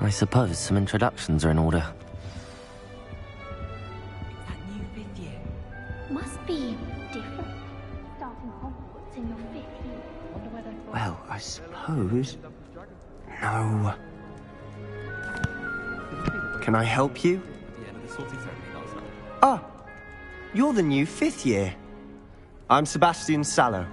I suppose some introductions are in order. That new fifth year. Must be different. Starting Hogwarts in your 5th year. Wonder where they're from. Well, I suppose... No. Can I help you? The end of the sorting ceremony last night. Ah, you're the new 5th year. I'm Sebastian Sallow.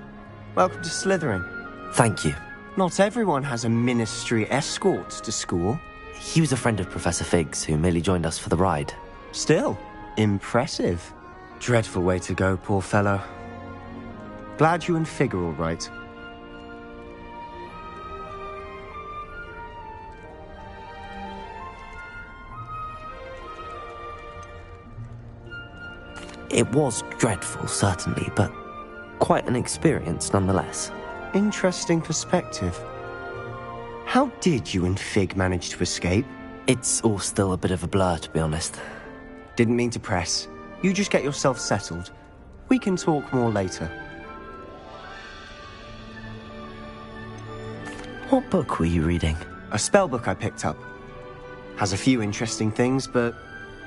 Welcome to Slytherin. Thank you. Not everyone has a ministry escort to school. He was a friend of Professor Fig's who merely joined us for the ride. Still, impressive. Dreadful way to go, poor fellow. Glad you and Fig are all right. It was dreadful, certainly, but quite an experience nonetheless. Interesting perspective. How did you and Fig manage to escape? It's all still a bit of a blur, to be honest. Didn't mean to press. You just get yourself settled. We can talk more later. What book were you reading? A spell book I picked up. Has a few interesting things, but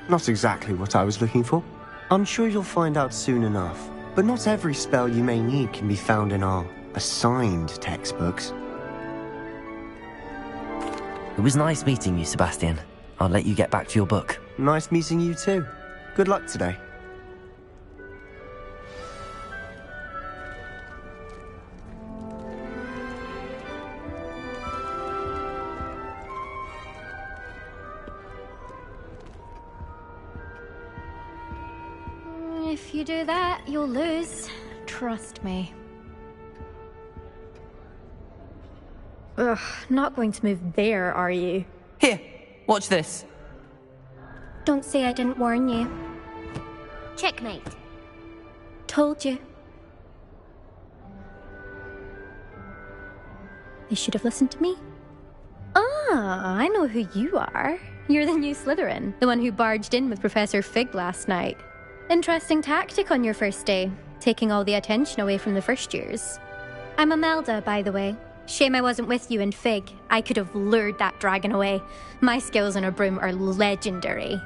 not exactly what I was looking for. I'm sure you'll find out soon enough. But not every spell you may need can be found in our assigned textbooks. It was nice meeting you, Sebastian. I'll let you get back to your book. Nice meeting you too. Good luck today. If you do that, you'll lose. Trust me. Ugh, not going to move there, are you? Here, watch this. Don't say I didn't warn you. Checkmate. Told you. They should have listened to me. Ah, I know who you are. You're the new Slytherin, the one who barged in with Professor Fig last night. Interesting tactic on your first day, taking all the attention away from the first years. I'm Imelda, by the way. Shame I wasn't with you and Fig. I could have lured that dragon away. My skills on a broom are legendary.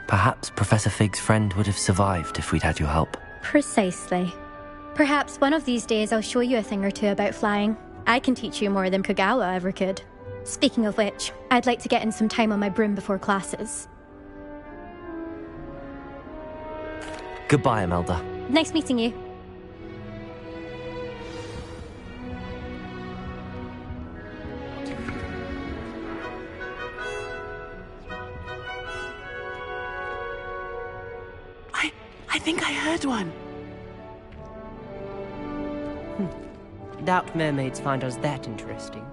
Perhaps Professor Fig's friend would have survived if we'd had your help. Precisely. Perhaps one of these days I'll show you a thing or two about flying. I can teach you more than Kagawa ever could. Speaking of which, I'd like to get in some time on my broom before classes. Goodbye, Imelda. Nice meeting you. I think I heard one. Doubt mermaids find us that interesting.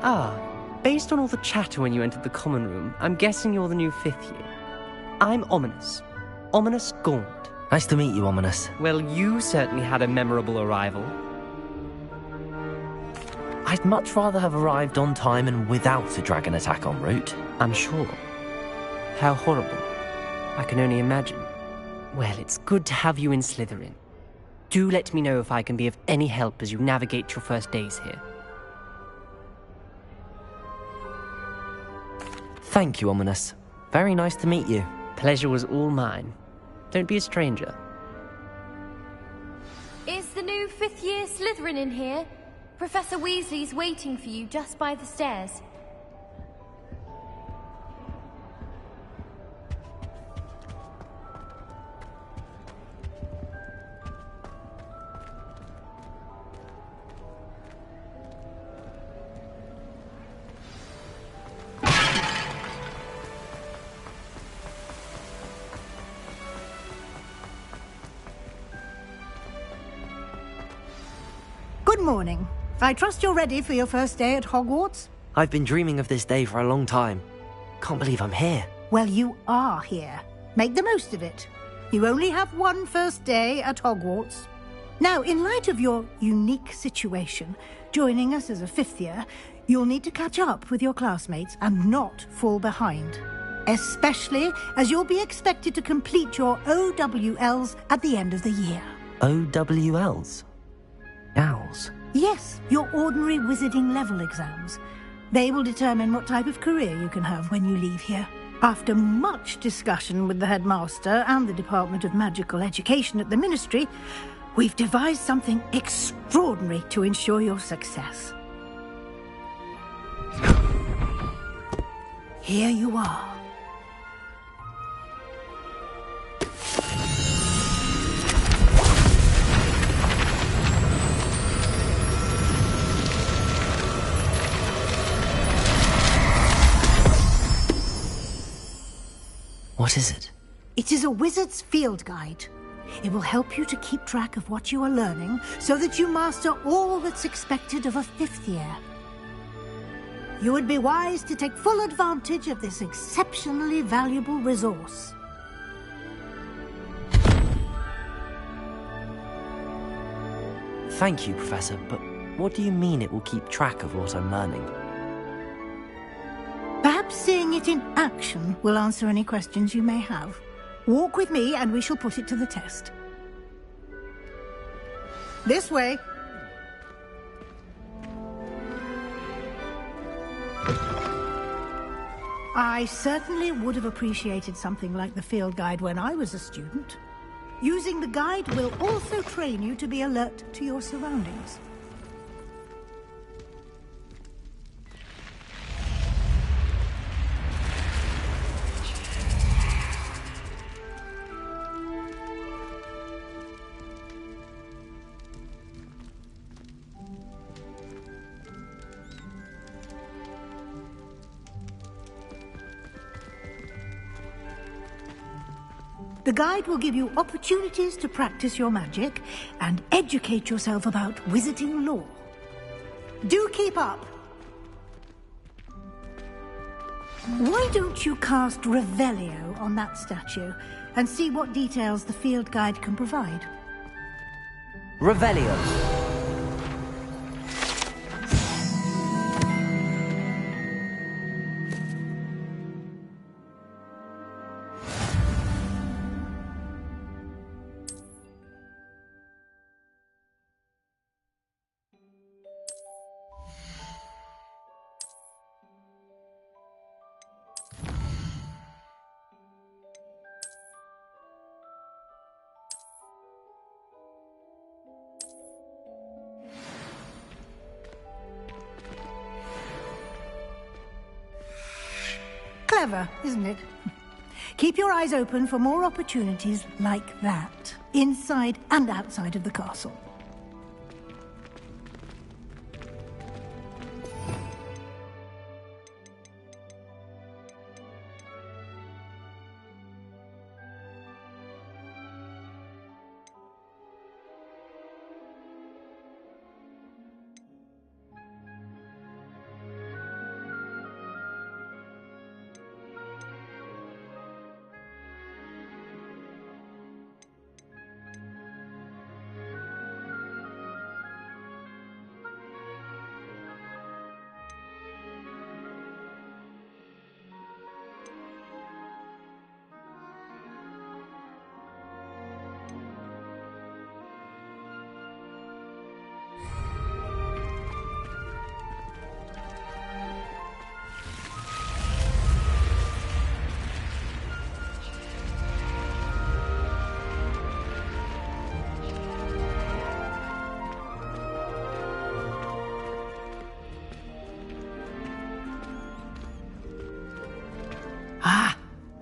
Ah, based on all the chatter when you entered the common room, I'm guessing you're the new 5th year. I'm Ominous. Ominous Gaunt. Nice to meet you, Ominous. Well, you certainly had a memorable arrival. I'd much rather have arrived on time and without a dragon attack en route. I'm sure. How horrible. I can only imagine. Well, it's good to have you in Slytherin. Do let me know if I can be of any help as you navigate your first days here. Thank you, Ominous. Very nice to meet you. Pleasure was all mine. Don't be a stranger. Is the new 5th year Slytherin in here? Professor Weasley's waiting for you just by the stairs. Good morning. I trust you're ready for your first day at Hogwarts? I've been dreaming of this day for a long time. Can't believe I'm here. Well, you are here. Make the most of it. You only have one first day at Hogwarts. Now, in light of your unique situation, joining us as a 5th year, you'll need to catch up with your classmates and not fall behind. Especially as you'll be expected to complete your OWLs at the end of the year. OWLs? Owls? Yes, your ordinary wizarding level exams. They will determine what type of career you can have when you leave here. After much discussion with the headmaster and the Department of Magical Education at the Ministry, we've devised something extraordinary to ensure your success. Here you are. What is it? It is a wizard's field guide. It will help you to keep track of what you are learning so that you master all that's expected of a 5th year. You would be wise to take full advantage of this exceptionally valuable resource. Thank you, Professor, but what do you mean it will keep track of what I'm learning? Perhaps seeing it in action will answer any questions you may have. Walk with me and we shall put it to the test. This way. I certainly would have appreciated something like the field guide when I was a student. Using the guide will also train you to be alert to your surroundings. The guide will give you opportunities to practice your magic and educate yourself about wizarding lore. Do keep up! Why don't you cast Revelio on that statue and see what details the field guide can provide? Revelio! Clever, isn't it? Keep your eyes open for more opportunities like that, inside and outside of the castle.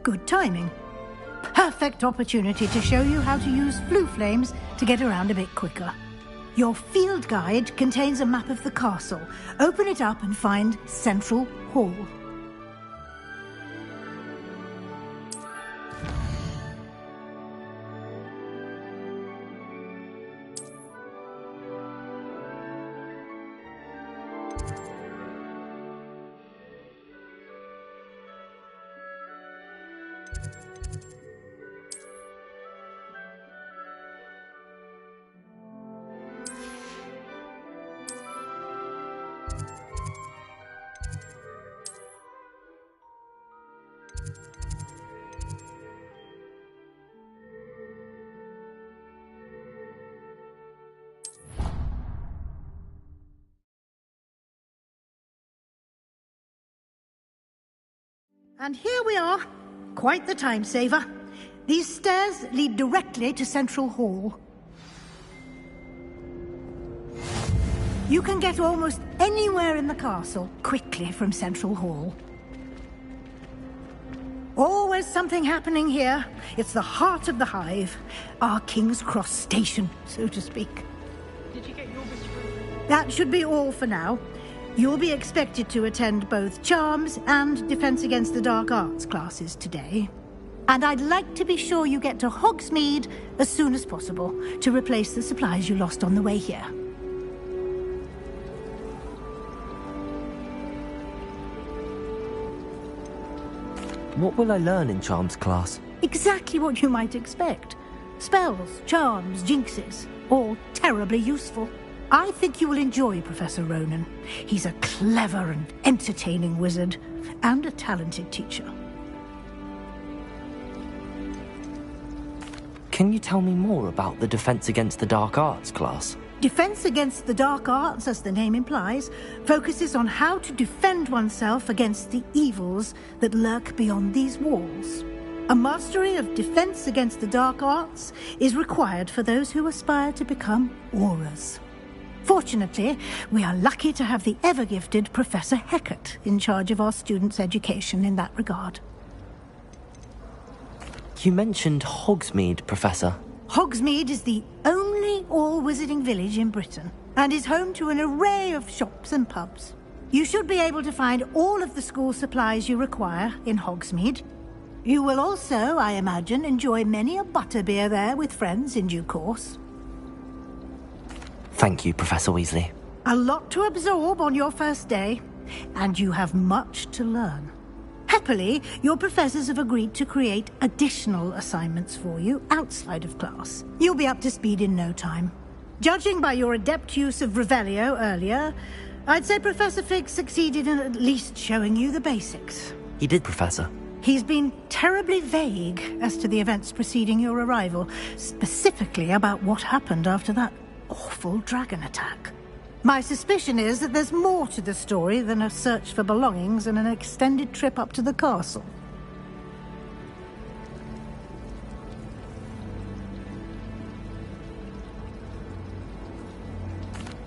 Good timing. Perfect opportunity to show you how to use flue flames to get around a bit quicker. Your field guide contains a map of the castle. Open it up and find Central Hall. And here we are. Quite the time saver. These stairs lead directly to Central Hall. You can get almost anywhere in the castle quickly from Central Hall. Always something happening here. It's the heart of the Hive. Our King's Cross station, so to speak. Did you get your wish? That should be all for now. You'll be expected to attend both Charms and Defense Against the Dark Arts classes today. And I'd like to be sure you get to Hogsmeade as soon as possible to replace the supplies you lost on the way here. What will I learn in Charms class? Exactly what you might expect. Spells, charms, jinxes, all terribly useful. I think you will enjoy Professor Ronan. He's a clever and entertaining wizard, and a talented teacher. Can you tell me more about the Defense Against the Dark Arts class? Defense Against the Dark Arts, as the name implies, focuses on how to defend oneself against the evils that lurk beyond these walls. A mastery of Defense Against the Dark Arts is required for those who aspire to become Aurors. Fortunately, we are lucky to have the ever-gifted Professor Hecat in charge of our students' education in that regard. You mentioned Hogsmeade, Professor. Hogsmeade is the only all-wizarding village in Britain, and is home to an array of shops and pubs. You should be able to find all of the school supplies you require in Hogsmeade. You will also, I imagine, enjoy many a butterbeer there with friends in due course. Thank you, Professor Weasley. A lot to absorb on your first day, and you have much to learn. Happily, your professors have agreed to create additional assignments for you outside of class. You'll be up to speed in no time. Judging by your adept use of Revelio earlier, I'd say Professor Fig succeeded in at least showing you the basics. He did, Professor. He's been terribly vague as to the events preceding your arrival, specifically about what happened after that awful dragon attack. My suspicion is that there's more to the story than a search for belongings and an extended trip up to the castle.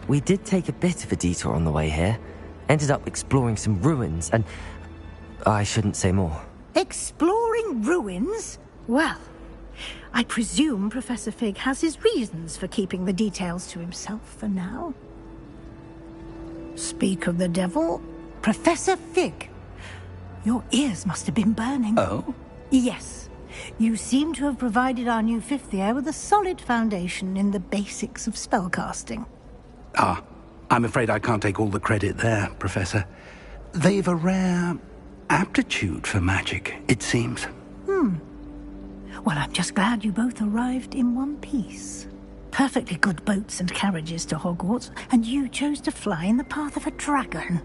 We did take a bit of a detour on the way here. Ended up exploring some ruins, and I shouldn't say more. Exploring ruins? Well, I presume Professor Fig has his reasons for keeping the details to himself for now. Speak of the devil, Professor Fig. Your ears must have been burning. Oh? Yes. You seem to have provided our new fifth year with a solid foundation in the basics of spellcasting. Ah, I'm afraid I can't take all the credit there, Professor. They've a rare aptitude for magic, it seems. Well, I'm just glad you both arrived in one piece. Perfectly good boats and carriages to Hogwarts, and you chose to fly in the path of a dragon.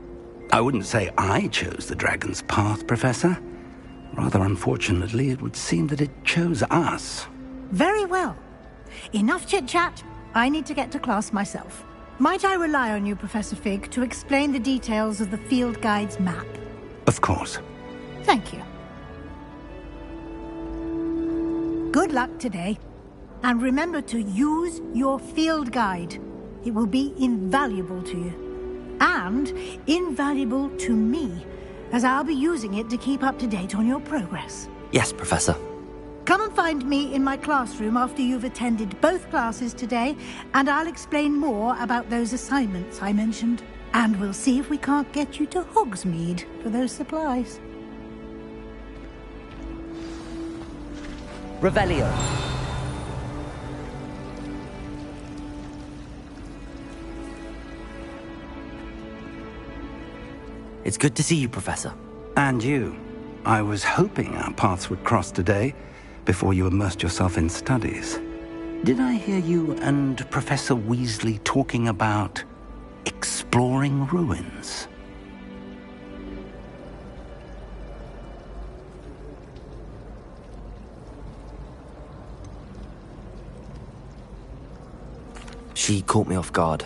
I wouldn't say I chose the dragon's path, Professor. Rather unfortunately, it would seem that it chose us. Very well. Enough chit-chat. I need to get to class myself. Might I rely on you, Professor Fig, to explain the details of the field guide's map? Of course. Thank you. Good luck today. And remember to use your field guide. It will be invaluable to you. And invaluable to me, as I'll be using it to keep up to date on your progress. Yes, Professor. Come and find me in my classroom after you've attended both classes today, and I'll explain more about those assignments I mentioned. And we'll see if we can't get you to Hogsmeade for those supplies. Revelio. It's good to see you, Professor. And you. I was hoping our paths would cross today, before you immersed yourself in studies. Did I hear you and Professor Weasley talking about exploring ruins? She caught me off guard.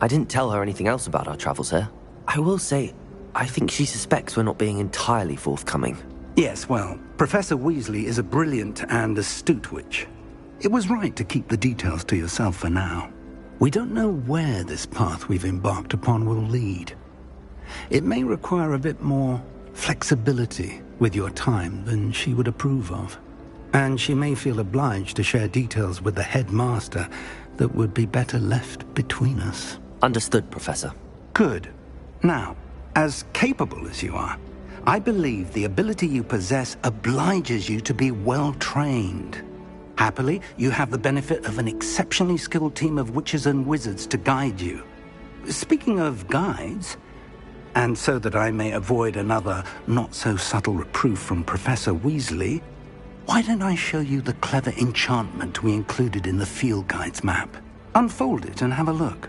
I didn't tell her anything else about our travels here. I will say, I think she suspects we're not being entirely forthcoming. Yes, well, Professor Weasley is a brilliant and astute witch. It was right to keep the details to yourself for now. We don't know where this path we've embarked upon will lead. It may require a bit more flexibility with your time than she would approve of. And she may feel obliged to share details with the headmaster that would be better left between us. Understood, Professor. Good. Now, as capable as you are, I believe the ability you possess obliges you to be well-trained. Happily, you have the benefit of an exceptionally skilled team of witches and wizards to guide you. Speaking of guides, and so that I may avoid another not-so-subtle reproof from Professor Weasley, why don't I show you the clever enchantment we included in the field guide's map? Unfold it and have a look.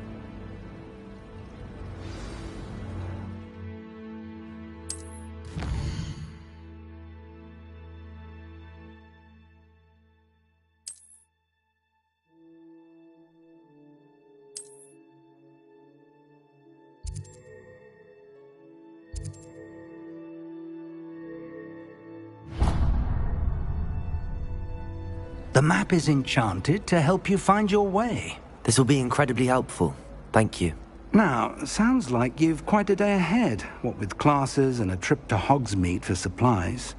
The map is enchanted to help you find your way. This will be incredibly helpful. Thank you. Now, sounds like you've quite a day ahead, what with classes and a trip to Hogsmeade for supplies.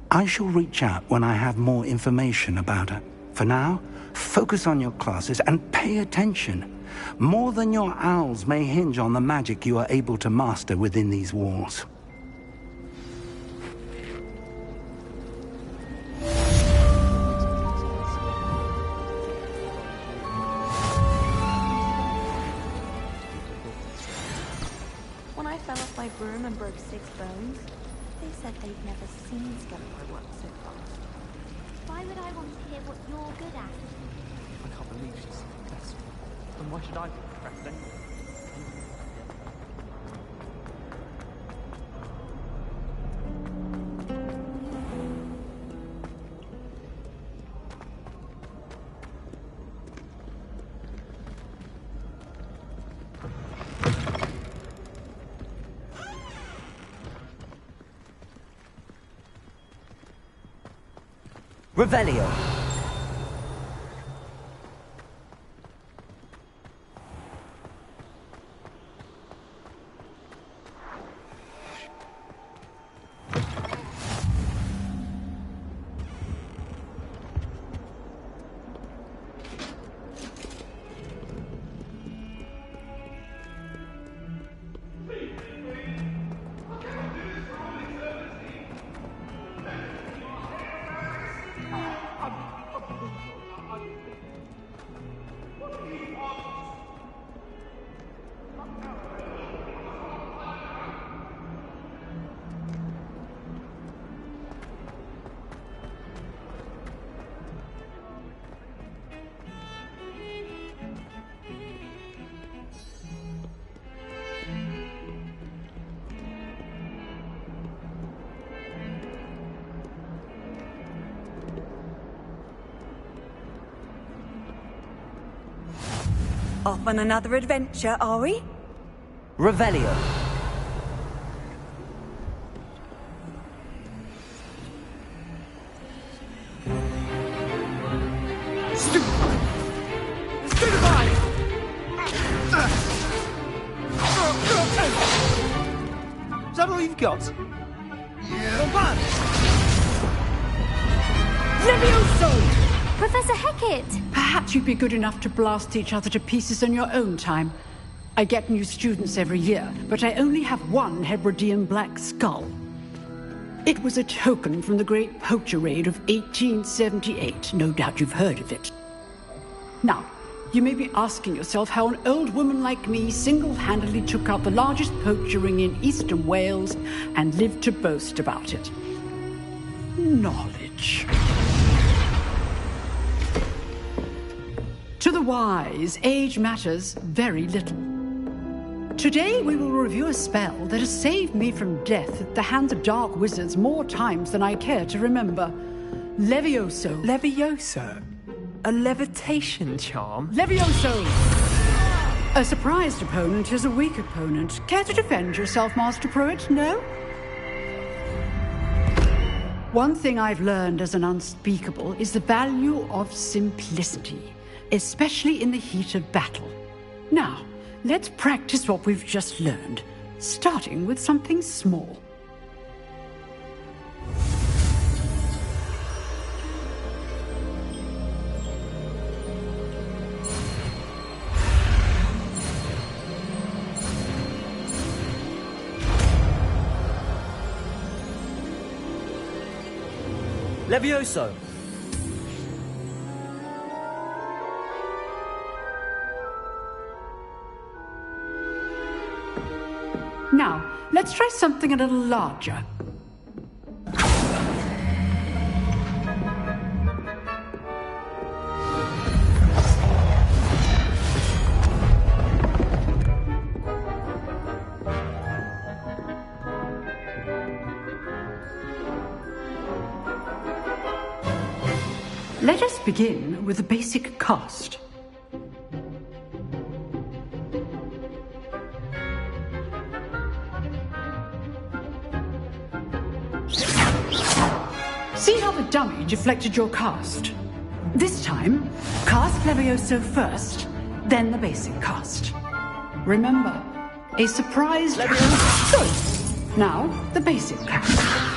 I shall reach out when I have more information about it. For now, focus on your classes and pay attention. More than your owls may hinge on the magic you are able to master within these walls. Fell off my broom and broke 6 bones. They said they'd never seen Skeletor work so fast. Why would I want to hear what you're good at? I can't believe she's successful. And why should I be president? Revelio. Off on another adventure, are we? Revelio. Is that all you've got? Yeah. Levioso! Professor Hecat! Perhaps you'd be good enough to blast each other to pieces on your own time. I get new students every year, but I only have one Hebridean black skull. It was a token from the Great Poacher Raid of 1878. No doubt you've heard of it. Now, you may be asking yourself how an old woman like me single-handedly took out the largest poacher ring in eastern Wales and lived to boast about it. Knowledge. To the wise, age matters very little. Today we will review a spell that has saved me from death at the hands of dark wizards more times than I care to remember. Levioso. Levioso? A levitation charm? Levioso! A surprised opponent is a weak opponent. Care to defend yourself, Master Pruitt? No? One thing I've learned as an unspeakable is the value of simplicity, especially in the heat of battle. Now, let's practice what we've just learned, starting with something small. Levioso! Now, let's try something a little larger. Let us begin with the basic cast. See how the dummy deflected your cast? This time, cast Levioso first, then the basic cast. Remember, a surprise Levioso. Good. Now, the basic cast.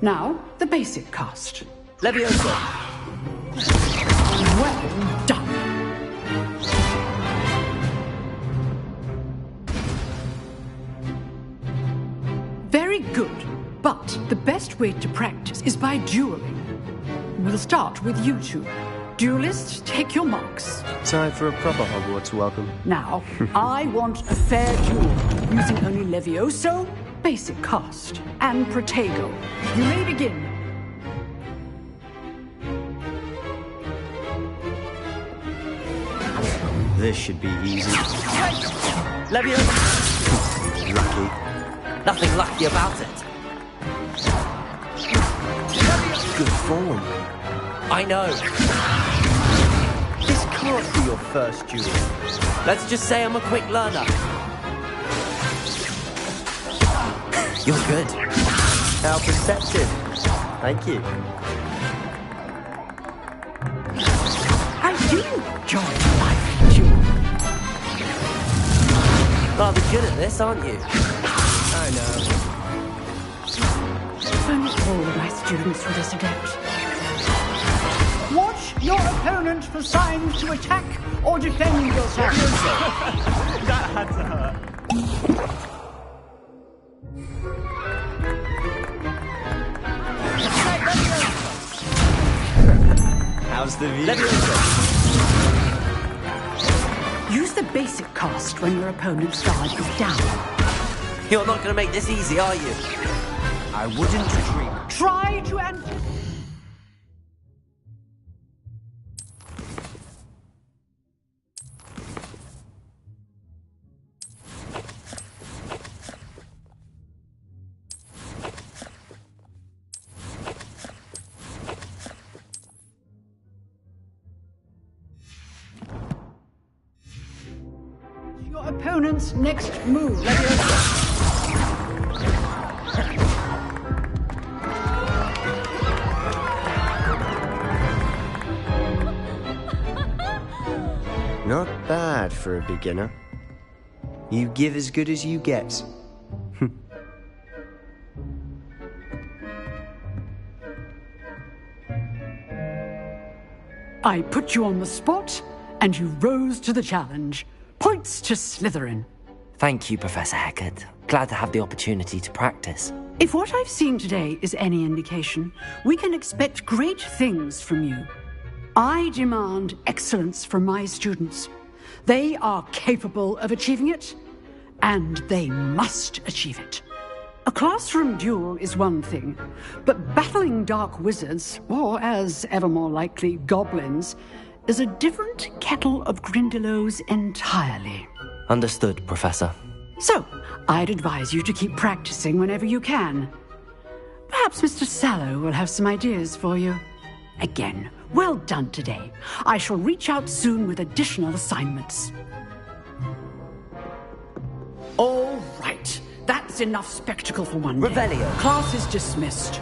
Now, the basic cast. Levioso! Well done. Very good, but the best way to practice is by dueling. We'll start with you two. Duelists, take your marks. Time for a proper Hogwarts welcome. Now, I want a fair duel, using only Levioso, basic cast, and Protego. You may begin. This should be easy. Levioso! Lucky. Nothing lucky about it. Good form. I know. This can't be your first duel. Let's just say I'm a quick learner. You're good. How perceptive. Thank you. I do enjoy life duel. Rather good at this, aren't you? I know. If only all my students were this adept. Watch your opponent for signs to attack or defend yourself. That had to hurt. How's the view? Use the basic cast when your opponent's guard is down. You're not going to make this easy, are you? I wouldn't dream. Try to enter. Your opponent's next move. Not bad for a beginner. You give as good as you get. I put you on the spot, and you rose to the challenge. Points to Slytherin. Thank you, Professor Hecat. Glad to have the opportunity to practice. If what I've seen today is any indication, we can expect great things from you. I demand excellence from my students. They are capable of achieving it, and they must achieve it. A classroom duel is one thing, but battling dark wizards, or as ever more likely, goblins, is a different kettle of Grindylows entirely. Understood, Professor. So, I'd advise you to keep practicing whenever you can. Perhaps Mr. Sallow will have some ideas for you. Again, well done today. I shall reach out soon with additional assignments. All right. That's enough spectacle for one day. Revelio. Class is dismissed.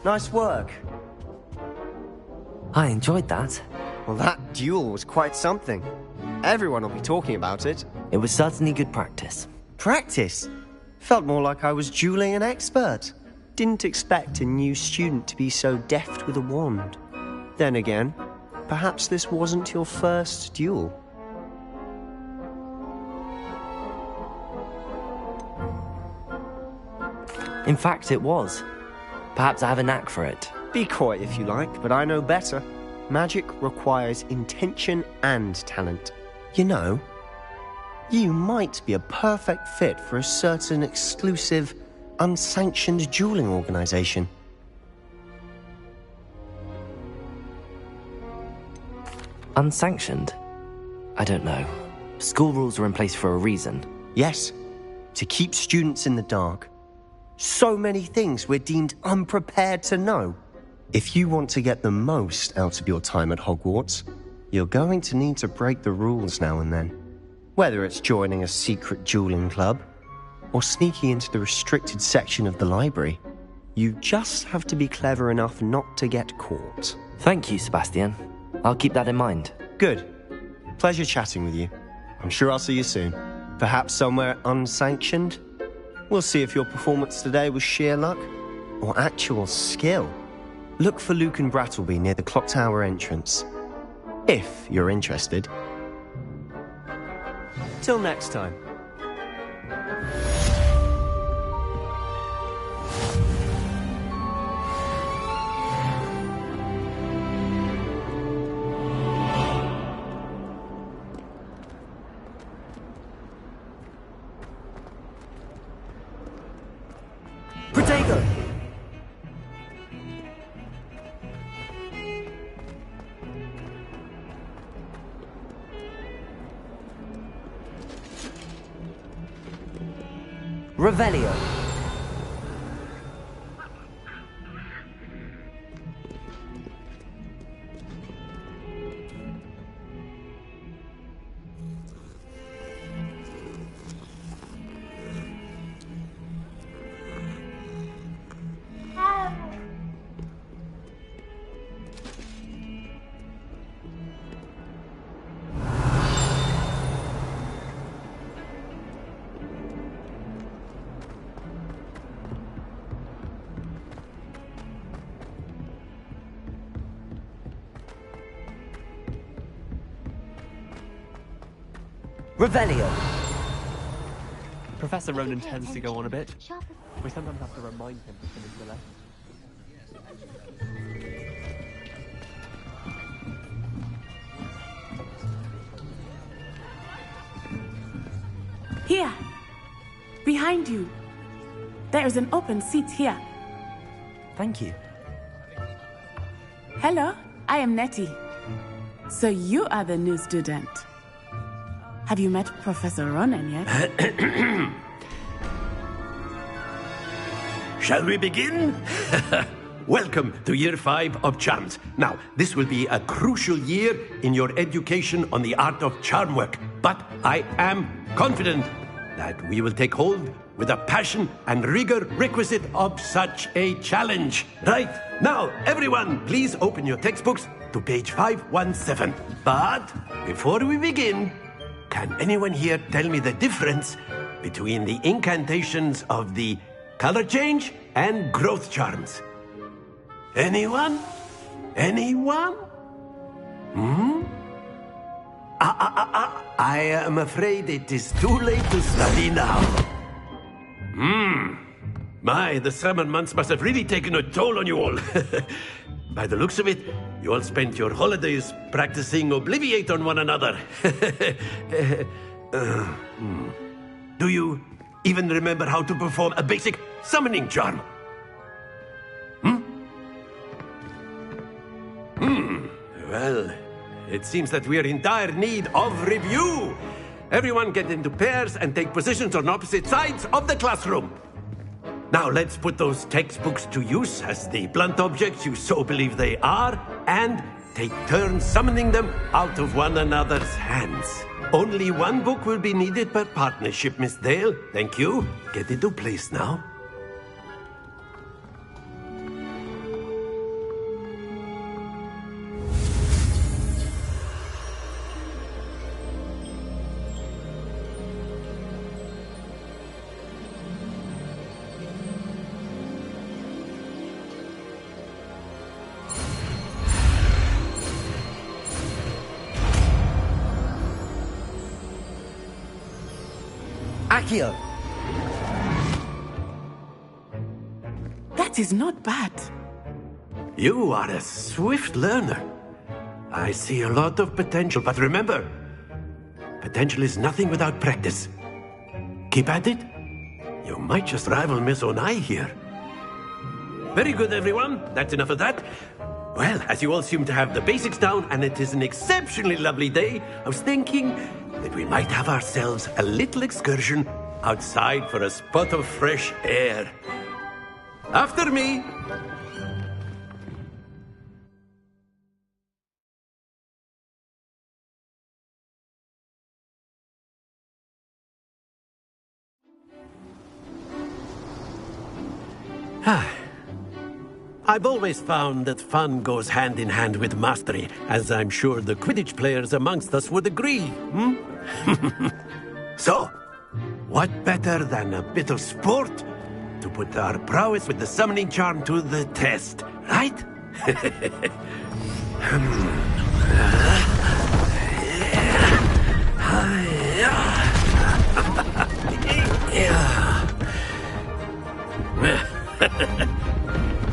Nice work. I enjoyed that. Well, that duel was quite something. Everyone will be talking about it. It was certainly good practice. Practice? Felt more like I was dueling an expert. Didn't expect a new student to be so deft with a wand. Then again, perhaps this wasn't your first duel. In fact, it was. Perhaps I have a knack for it. Be coy if you like, but I know better. Magic requires intention and talent. You know, you might be a perfect fit for a certain exclusive, unsanctioned dueling organization. Unsanctioned? I don't know. School rules are in place for a reason. Yes, to keep students in the dark. So many things we're deemed unprepared to know. If you want to get the most out of your time at Hogwarts, you're going to need to break the rules now and then. Whether it's joining a secret dueling club, or sneaking into the restricted section of the library, you just have to be clever enough not to get caught. Thank you, Sebastian. I'll keep that in mind. Good. Pleasure chatting with you. I'm sure I'll see you soon. Perhaps somewhere unsanctioned? We'll see if your performance today was sheer luck or actual skill. Look for Luke and Brattleby near the clock tower entrance, if you're interested. Till next time. Protego! Revelio. Revelio. Professor Ronan tends to go on a bit. We sometimes have to remind him to finish the lesson. Here, behind you. There is an open seat here. Thank you. Hello, I am Nettie. So you are the new student. Have you met Professor Ronan yet? Shall we begin? Welcome to Year 5 of Charms. Now, this will be a crucial year in your education on the art of charm work, but I am confident that we will take hold with the passion and rigor requisite of such a challenge. Right, now, everyone, please open your textbooks to page 517. But before we begin, can anyone here tell me the difference between the incantations of the color change and growth charms. Anyone? Anyone? I am afraid it is too late to study now. My, the summer months must have really taken a toll on you all. By the looks of it, you all spent your holidays practicing Obliviate on one another. Do you even remember how to perform a basic summoning charm? Well, it seems that we are in dire need of review. Everyone get into pairs and take positions on opposite sides of the classroom. Now let's put those textbooks to use as the blunt objects you so believe they are, and take turns summoning them out of one another's hands. Only one book will be needed per partnership, Miss Dale. Thank you. Get into place now. Accio! That is not bad. You are a swift learner. I see a lot of potential, but remember, potential is nothing without practice. Keep at it. You might just rival Miss Onai here. Very good, everyone. That's enough of that. Well, as you all seem to have the basics down, and it is an exceptionally lovely day, I was thinking that we might have ourselves a little excursion outside for a spot of fresh air. After me! I've always found that fun goes hand in hand with mastery, as I'm sure the Quidditch players amongst us would agree. So, what better than a bit of sport to put our prowess with the summoning charm to the test, right?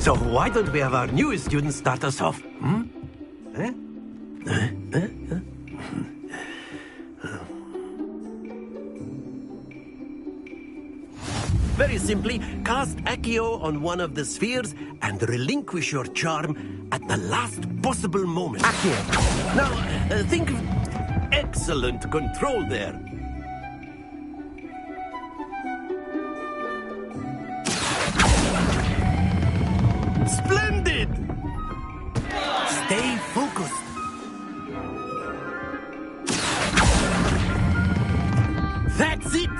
So why don't we have our newest student start us off? Very simply, cast Accio on one of the spheres and relinquish your charm at the last possible moment. Accio! Now, think of excellent control there. Splendid! Stay focused. That's it!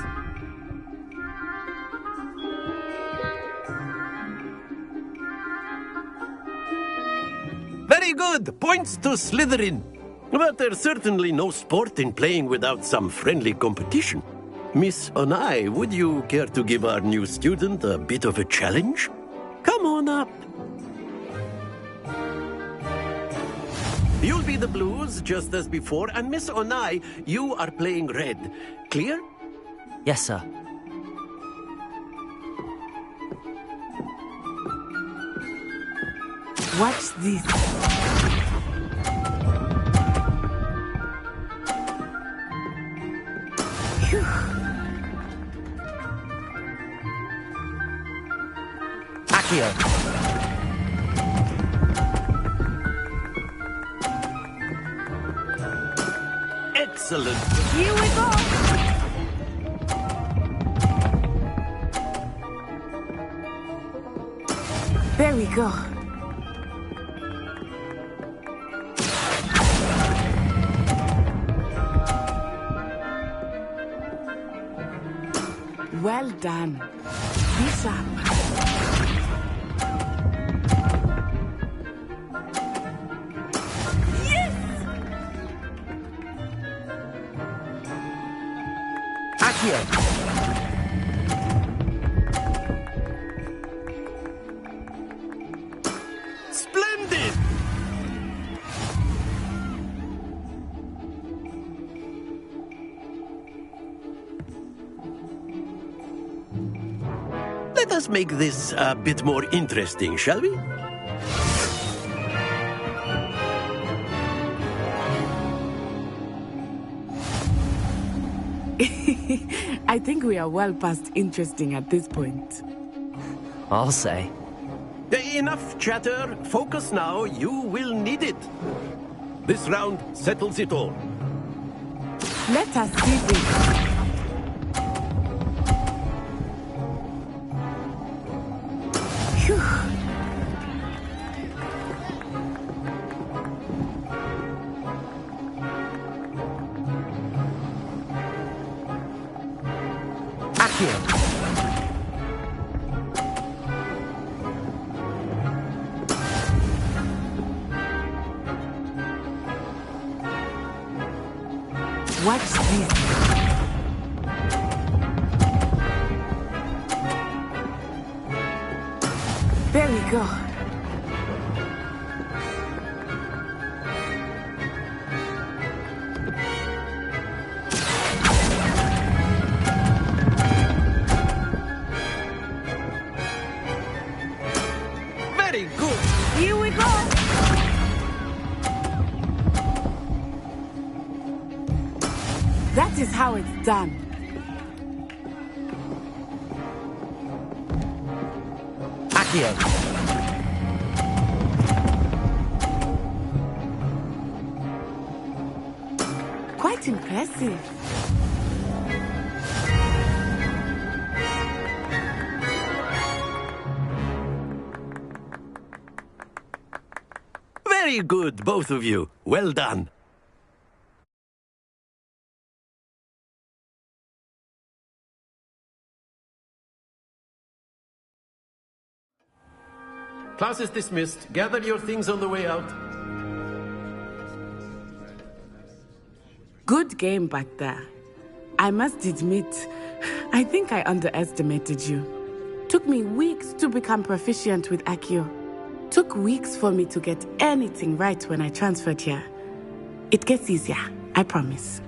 Very good! Points to Slytherin. But there's certainly no sport in playing without some friendly competition. Miss Onai, would you care to give our new student a bit of a challenge? Come on up. You'll be the blues, just as before, and Miss Onai, you are playing red. Clear? Yes, sir. Watch this. Phew. Accio! Excellent. Here we go. There we go. Well done. This up. Accio! Let us make this a bit more interesting, shall we? I think we are well past interesting at this point. I'll say. Enough chatter. Focus now. You will need it. This round settles it all. Let us see this. Phew. Accio. Watch this. There we go. Very good. Here we go. That is how it's done. Accio. Quite impressive. Very good, both of you. Well done. Class is dismissed. Gather your things on the way out. Good game back there. I must admit, I think I underestimated you. Took me weeks to become proficient with Accio. Took weeks for me to get anything right when I transferred here. It gets easier, I promise.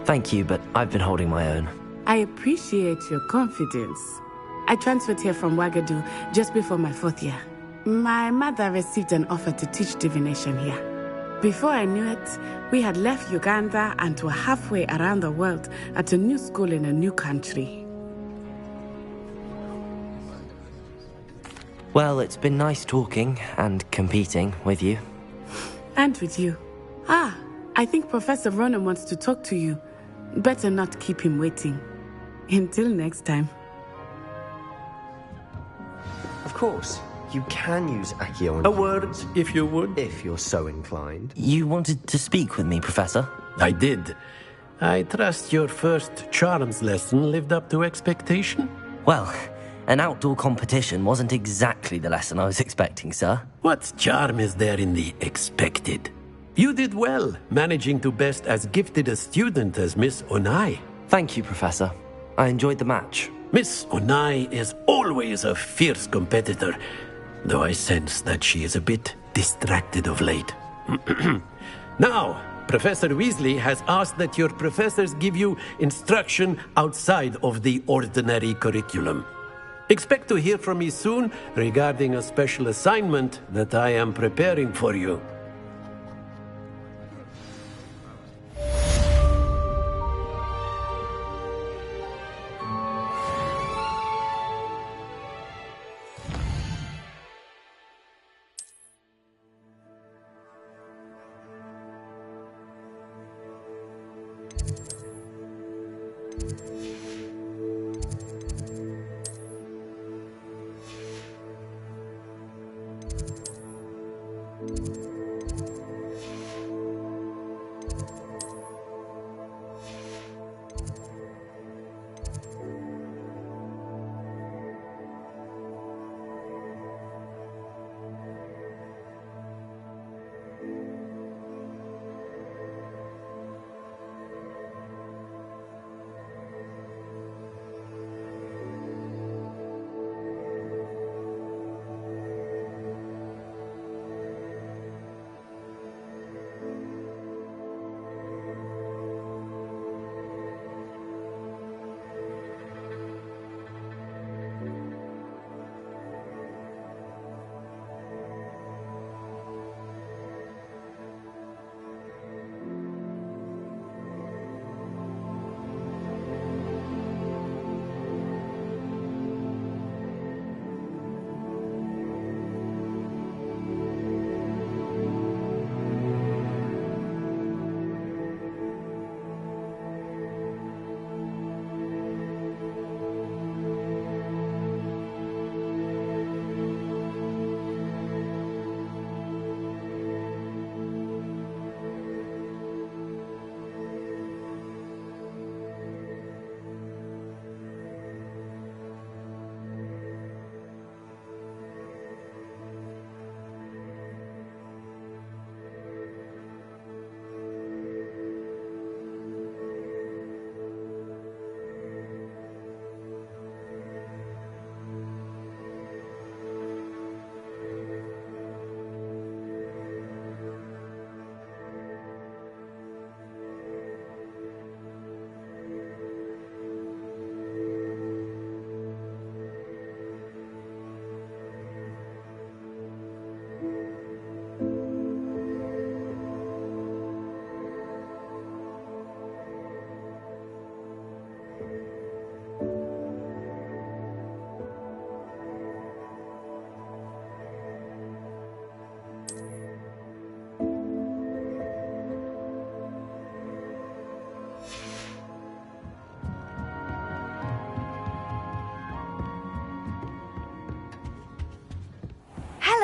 Thank you, but I've been holding my own. I appreciate your confidence. I transferred here from Wagadu just before my 4th year. My mother received an offer to teach divination here. Before I knew it, we had left Uganda and were halfway around the world at a new school in a new country. Well, it's been nice talking and competing with you. And with you. Ah, I think Professor Ronan wants to talk to you. Better not keep him waiting. Until next time. Of course, you can use Accio. A word, if you would. If you're so inclined. You wanted to speak with me, Professor? I did. I trust your first charms lesson lived up to expectation? Well, an outdoor competition wasn't exactly the lesson I was expecting, sir. What charm is there in the expected? You did well, managing to best as gifted a student as Miss Onai. Thank you, Professor. I enjoyed the match. Miss Onai is always a fierce competitor, though I sense that she is a bit distracted of late. Now, Professor Weasley has asked that your professors give you instruction outside of the ordinary curriculum. Expect to hear from me soon regarding a special assignment that I am preparing for you.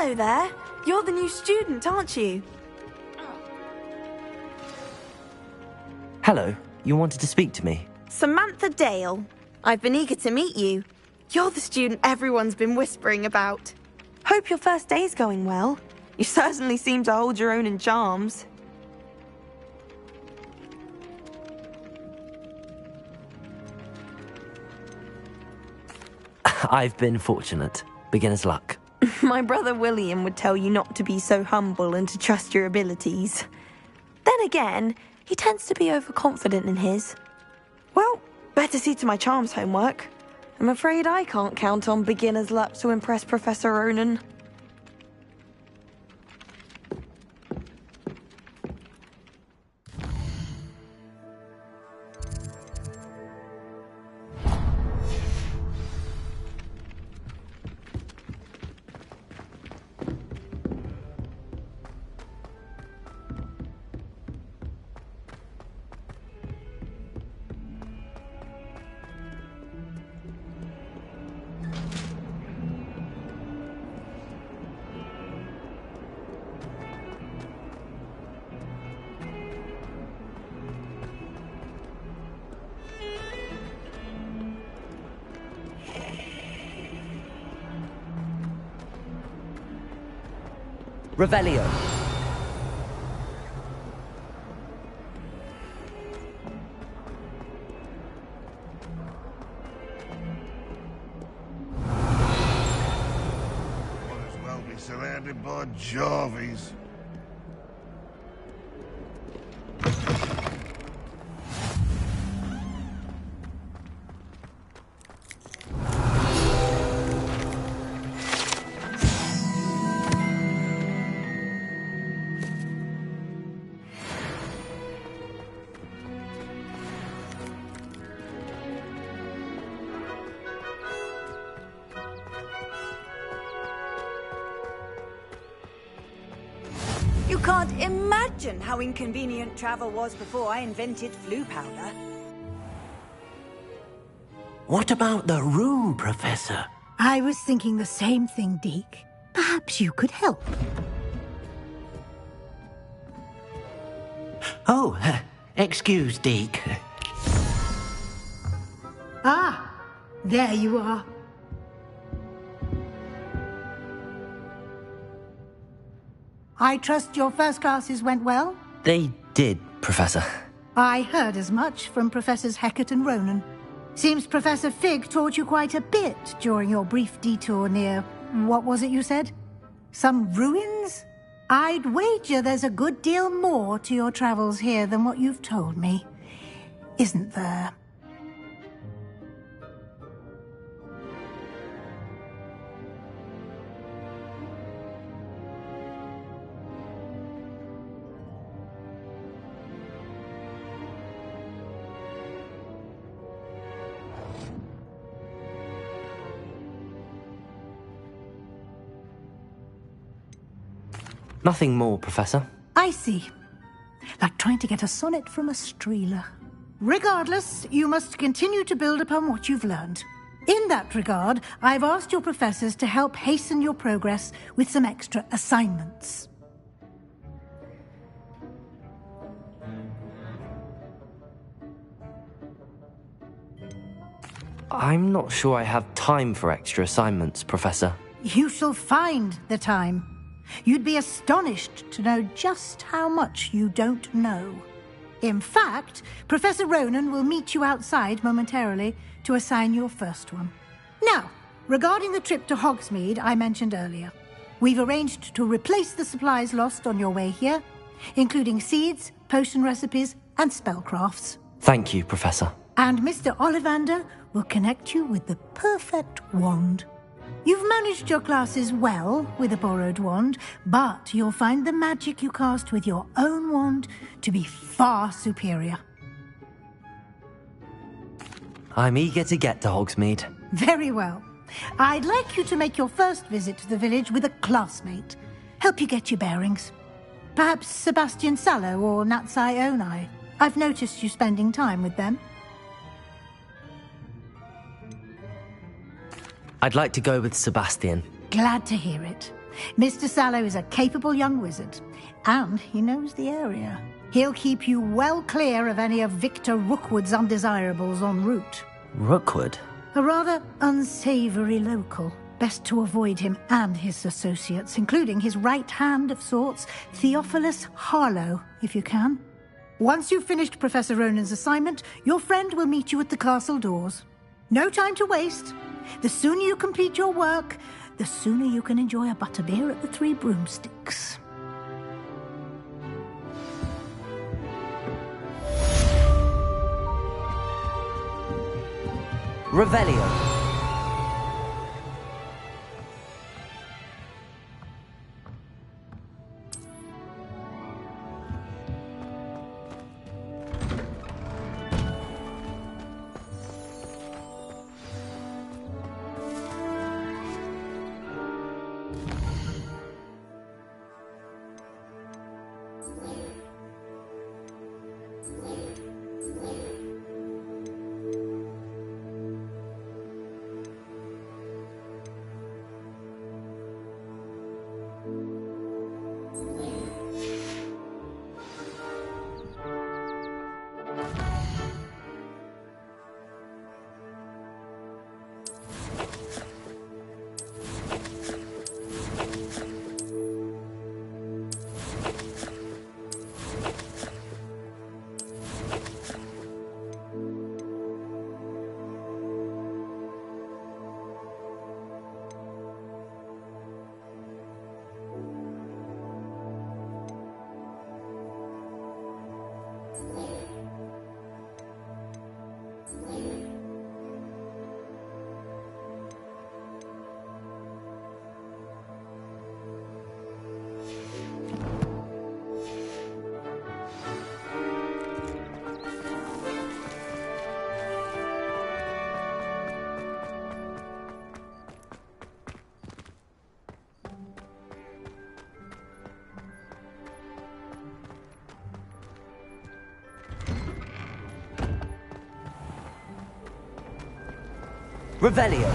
Hello there. You're the new student, aren't you? Hello, you wanted to speak to me? Samantha Dale. I've been eager to meet you. You're the student everyone's been whispering about. Hope your first day's going well. You certainly seem to hold your own in charms. I've been fortunate. Beginner's luck. My brother William would tell you not to be so humble and to trust your abilities. Then again, he tends to be overconfident in his. Well, better see to my charms homework. I'm afraid I can't count on beginner's luck to impress Professor Ronan. Revelio. Might as well be surrounded by Jarvies. You can't imagine how inconvenient travel was before I invented flu powder. What about the room, Professor? I was thinking the same thing, Deke. Perhaps you could help. Oh, excuse, Deke. Ah, there you are. I trust your first classes went well? They did, Professor. I heard as much from Professors Hecat and Ronan. Seems Professor Fig taught you quite a bit during your brief detour near... what was it you said? Some ruins? I'd wager there's a good deal more to your travels here than what you've told me. Isn't there? Nothing more, Professor. I see. Like trying to get a sonnet from a streeler. Regardless, you must continue to build upon what you've learned. In that regard, I've asked your professors to help hasten your progress with some extra assignments. I'm not sure I have time for extra assignments, Professor. You shall find the time. You'd be astonished to know just how much you don't know. In fact, Professor Ronan will meet you outside momentarily to assign your first one. Now, regarding the trip to Hogsmeade I mentioned earlier, we've arranged to replace the supplies lost on your way here, including seeds, potion recipes, and spellcrafts. Thank you, Professor. And Mr. Ollivander will connect you with the perfect wand. You've managed your classes well with a borrowed wand, but you'll find the magic you cast with your own wand to be far superior. I'm eager to get to Hogsmeade. Very well. I'd like you to make your first visit to the village with a classmate. Help you get your bearings. Perhaps Sebastian Sallow or Natsai Onai. I've noticed you spending time with them. I'd like to go with Sebastian. Glad to hear it. Mr. Sallow is a capable young wizard, and he knows the area. He'll keep you well clear of any of Victor Rookwood's undesirables en route. Rookwood? A rather unsavoury local. Best to avoid him and his associates, including his right hand of sorts, Theophilus Harlow, if you can. Once you've finished Professor Ronan's assignment, your friend will meet you at the castle doors. No time to waste. The sooner you complete your work, the sooner you can enjoy a butterbeer at the Three Broomsticks. Revelio. Revelio.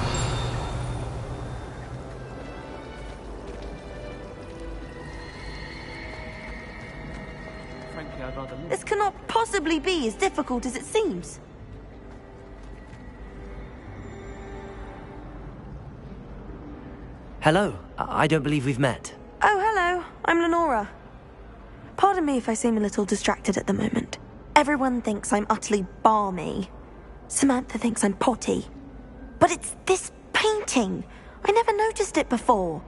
Frankly, I'd rather live. This cannot possibly be as difficult as it seems. Hello. I don't believe we've met. Oh, hello. I'm Lenora. Pardon me if I seem a little distracted at the moment. Everyone thinks I'm utterly balmy. Samantha thinks I'm potty. But it's this painting. I never noticed it before.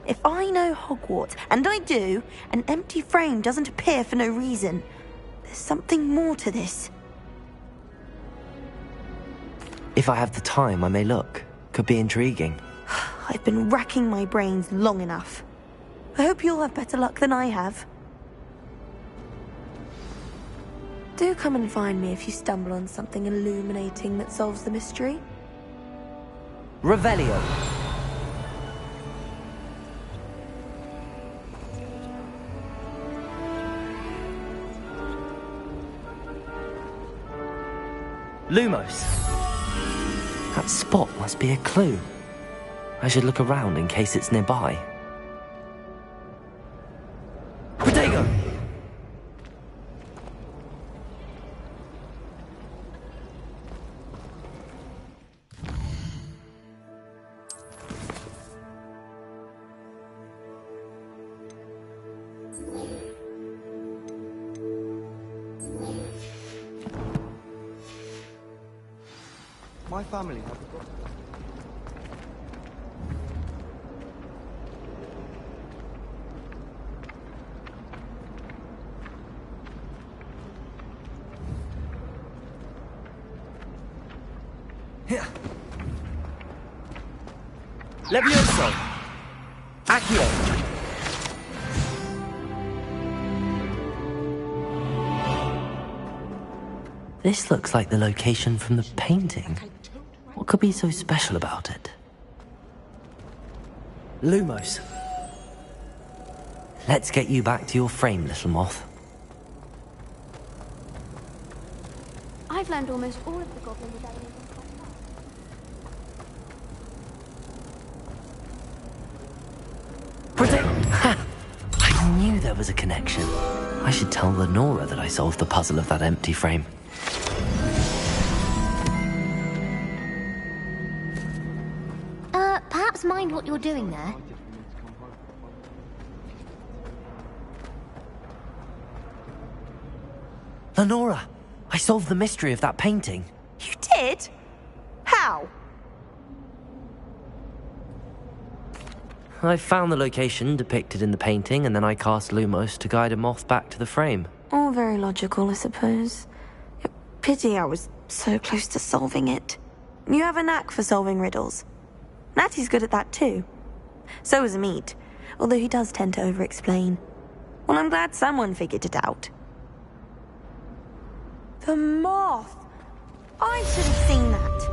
If I know Hogwarts, and I do, an empty frame doesn't appear for no reason. There's something more to this. If I have the time, I may look. Could be intriguing. I've been racking my brains long enough. I hope you'll have better luck than I have. Do come and find me if you stumble on something illuminating that solves the mystery. Revelio. Lumos. That spot must be a clue. I should look around in case it's nearby. Protego! My family have a doctor. Here. Levioso. Accio. This looks like the location from the painting. What could be so special about it? Lumos. Let's get you back to your frame, little moth. I've learned almost all of the goblin rebellion. Ha! I knew there was a connection. I should tell Lenora that I solved the puzzle of that empty frame. Perhaps mind what you're doing there? Lenora! I solved the mystery of that painting. You did? How? I found the location depicted in the painting, and then I cast Lumos to guide a moth back to the frame. All very logical, I suppose. Pity I was so close to solving it. You have a knack for solving riddles. Natty's good at that too. So is Amit, although he does tend to over-explain. Well, I'm glad someone figured it out. The moth! I should have seen that.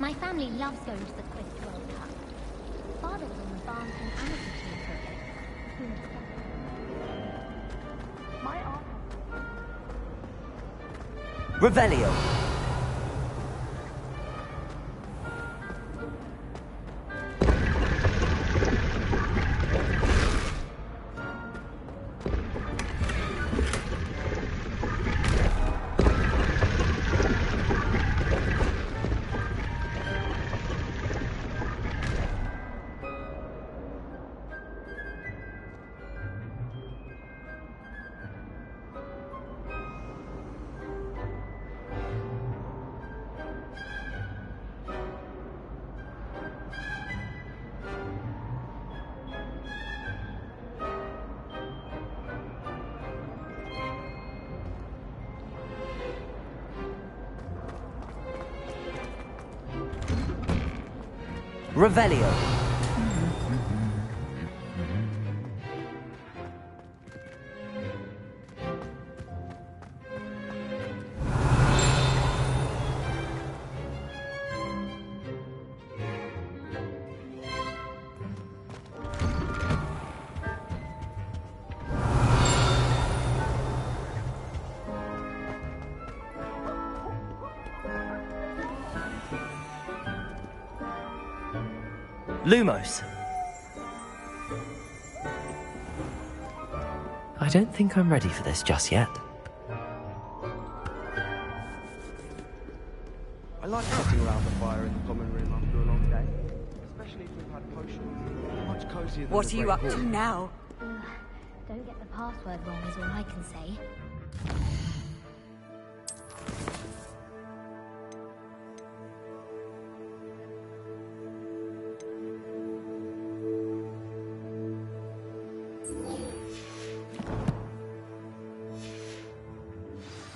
My family loves going to the Quiz World Cup. Father was on the barn and amateur team for it. My aunt. Revelio! Revelio. Lumos. I don't think I'm ready for this just yet. I like sitting around the fire in the common room after a long day. Especially if we've had potions. Much cozier than What the are you Great up to Hall. now? Don't get the password wrong is all I can say.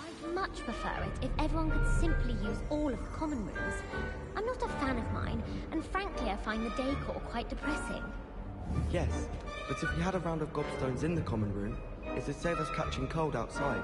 I'd much prefer it if everyone could simply use all of the common rooms. I'm not a fan of mine, and frankly I find the decor quite depressing. Yes, but if we had a round of gobstones in the common room, it'd save us catching cold outside.